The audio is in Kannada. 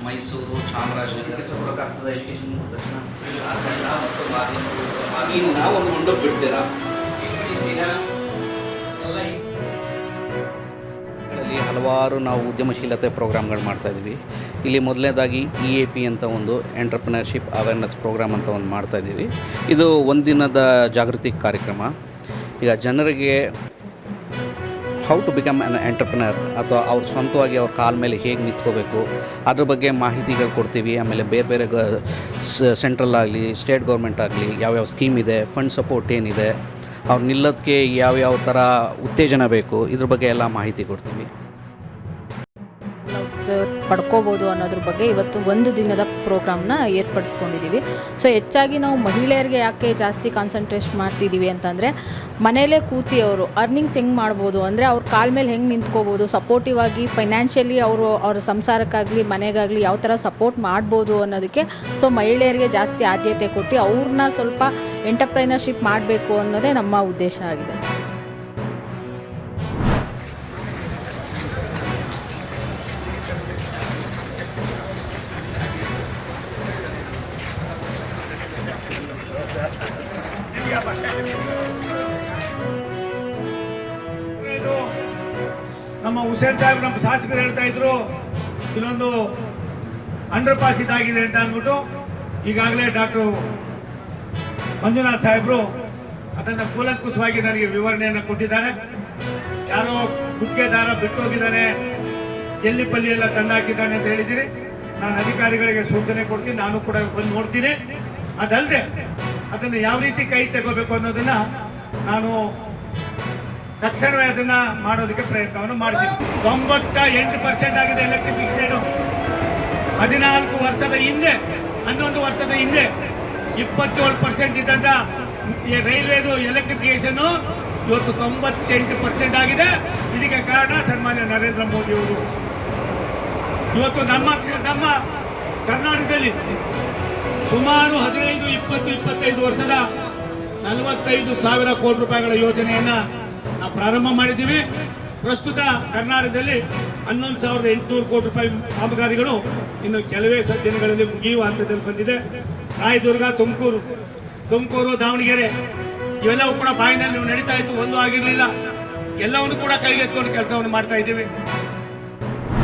ಮೈಸೂರು, ಚಾಮರಾಜನಗರ, ನಾವು ಒಂದು ಮಂಡಪ ಬಿಡ್ತೀರಾ ಹಲವಾರು ನಾವು ಉದ್ಯಮಶೀಲತೆ ಪ್ರೋಗ್ರಾಮ್ಗಳು ಮಾಡ್ತಾಯಿದ್ದೀವಿ. ಇಲ್ಲಿ ಮೊದಲನೇದಾಗಿ EAP ಅಂತ ಒಂದು ಎಂಟರ್ಪ್ರಿನರ್ಶಿಪ್ ಅವೇರ್ನೆಸ್ ಪ್ರೋಗ್ರಾಮ್ ಅಂತ ಒಂದು ಮಾಡ್ತಾಯಿದ್ದೀವಿ. ಇದು ಒಂದಿನದ ಜಾಗೃತಿ ಕಾರ್ಯಕ್ರಮ. ಈಗ ಜನರಿಗೆ how to become an entrepreneur ಅಥವಾ ಅವ್ರು ಸ್ವಂತವಾಗಿ ಅವ್ರ ಕಾಲ ಮೇಲೆ ಹೇಗೆ ನಿಂತ್ಕೋಬೇಕು ಅದ್ರ ಬಗ್ಗೆ ಮಾಹಿತಿಗಳು ಕೊಡ್ತೀವಿ. ಆಮೇಲೆ ಬೇರೆ ಬೇರೆ ಸೆಂಟ್ರಲ್ ಆಗಲಿ ಸ್ಟೇಟ್ ಗೌರ್ಮೆಂಟ್ ಆಗಲಿ ಯಾವ್ಯಾವ ಸ್ಕೀಮ್ ಇದೆ, ಫಂಡ್ ಸಪೋರ್ಟ್ ಏನಿದೆ, ಅವ್ರು ನಿಲ್ಲೋದಕ್ಕೆ ಯಾವ್ಯಾವ ಥರ ಉತ್ತೇಜನ ಬೇಕು, ಇದ್ರ ಬಗ್ಗೆ ಎಲ್ಲ ಮಾಹಿತಿ ಕೊಡ್ತೀವಿ. ಪಡ್ಕೋಬೋದು ಅನ್ನೋದ್ರ ಬಗ್ಗೆ ಇವತ್ತು ಒಂದು ದಿನದ ಪ್ರೋಗ್ರಾಮ್ನ ಏರ್ಪಡಿಸ್ಕೊಂಡಿದ್ದೀವಿ. ಸೊ ಹೆಚ್ಚಾಗಿ ನಾವು ಮಹಿಳೆಯರಿಗೆ ಯಾಕೆ ಜಾಸ್ತಿ ಕಾನ್ಸಂಟ್ರೇಟ್ ಮಾಡ್ತಿದ್ದೀವಿ ಅಂತಂದರೆ, ಮನೇಲೇ ಕೂತಿ ಅವರು ಅರ್ನಿಂಗ್ಸ್ ಹೆಂಗೆ ಮಾಡ್ಬೋದು, ಅಂದರೆ ಅವ್ರ ಕಾಲ ಮೇಲೆ ಹೆಂಗೆ ನಿಂತ್ಕೋಬೋದು, ಸಪೋರ್ಟಿವ್ ಆಗಿ ಫೈನಾನ್ಷಿಯಲಿ ಅವ್ರ ಸಂಸಾರಕ್ಕಾಗಲಿ ಮನೆಗಾಗಲಿ ಯಾವ ಥರ ಸಪೋರ್ಟ್ ಮಾಡ್ಬೋದು ಅನ್ನೋದಕ್ಕೆ ಸೊ ಮಹಿಳೆಯರಿಗೆ ಜಾಸ್ತಿ ಆದ್ಯತೆ ಕೊಟ್ಟು ಅವ್ರನ್ನ ಸ್ವಲ್ಪ ಎಂಟರ್ಪ್ರೈನರ್ಶಿಪ್ ಮಾಡಬೇಕು ಅನ್ನೋದೇ ನಮ್ಮ ಉದ್ದೇಶ ಆಗಿದೆ ಸರ್. ನಮ್ಮ ಹುಸೇನ್ ಸಾಹೇಬ್ ನಮ್ಮ ಶಾಸಕರು ಹೇಳ್ತಾ ಇದ್ರು, ಇನ್ನೊಂದು ಅಂಡರ್ ಪಾಸ್ ಇದಾಗಿದೆ ಅಂತ ಅಂದ್ಬಿಟ್ಟು ಈಗಾಗಲೇ ಡಾಕ್ಟರ್ ಮಂಜುನಾಥ್ ಸಾಹೇಬರು ಅದನ್ನು ಕೂಲಂಕುಷವಾಗಿ ನನಗೆ ವಿವರಣೆಯನ್ನು ಕೊಟ್ಟಿದ್ದಾರೆ. ಯಾರೋ ಗುತ್ತಿಗೆದಾರ ಬಿಟ್ಟೋಗಿದ್ದಾನೆ, ಜಲ್ಲಿಪಲ್ಲಿ ಎಲ್ಲ ತಂದಾಕಿದ್ದಾನೆ ಅಂತ ಹೇಳಿದಿರಿ. ನಾನು ಅಧಿಕಾರಿಗಳಿಗೆ ಸೂಚನೆ ಕೊಡ್ತೀನಿ, ನಾನು ಕೂಡ ಬಂದು ನೋಡ್ತೀನಿ. ಅದಲ್ಲದೆ ಅದನ್ನು ಯಾವ ರೀತಿ ಕೈ ತಗೋಬೇಕು ಅನ್ನೋದನ್ನ ನಾನು ತಕ್ಷಣವೇ ಅದನ್ನ ಮಾಡೋದಕ್ಕೆ ಪ್ರಯತ್ನವನ್ನು ಮಾಡ್ತೀನಿ. 98% ಆಗಿದೆ ಎಲೆಕ್ಟ್ರಿಫಿಕೇಷನ್. 14 ವರ್ಷದ ಹಿಂದೆ 11 ವರ್ಷದ ಹಿಂದೆ 27% ಇದ್ದಂತ ರೈಲ್ವೆದು ಎಲೆಕ್ಟ್ರಿಫಿಕೇಷನ್ ಇವತ್ತು 98% ಆಗಿದೆ. ಇದಕ್ಕೆ ಕಾರಣ ಸನ್ಮಾನ್ಯ ನರೇಂದ್ರ ಮೋದಿ ಅವರು. ಇವತ್ತು ನಮ್ಮ ಕರ್ನಾಟಕದಲ್ಲಿ ಸುಮಾರು 15, 20, 25 ವರ್ಷದ 45,000 ಕೋಟಿ ರೂಪಾಯಿಗಳ ಯೋಜನೆಯನ್ನ ನಾವು ಪ್ರಾರಂಭ ಮಾಡಿದ್ದೀವಿ. ಪ್ರಸ್ತುತ ಕರ್ನಾಟಕದಲ್ಲಿ 11,800 ಕೋಟಿ ರೂಪಾಯಿ ಕಾಮಗಾರಿಗಳು ಇನ್ನು ಕೆಲವೇ ದಿನಗಳಲ್ಲಿ ಮುಗಿಯುವ ಹಂತದಲ್ಲಿ ಬಂದಿದೆ. ರಾಯದುರ್ಗ, ತುಮಕೂರು, ದಾವಣಗೆರೆ ಇವೆಲ್ಲವೂ ಕೂಡ ಬಾಯಿನಲ್ಲಿ ನಡೀತಾ ಇತ್ತು, ಒಂದು ಆಗಿರಲಿಲ್ಲ. ಎಲ್ಲವನ್ನು ಕೂಡ ಕೈಗೆತ್ಕೊಂಡು ಕೆಲಸವನ್ನು ಮಾಡ್ತಾ ಇದ್ದೀವಿ.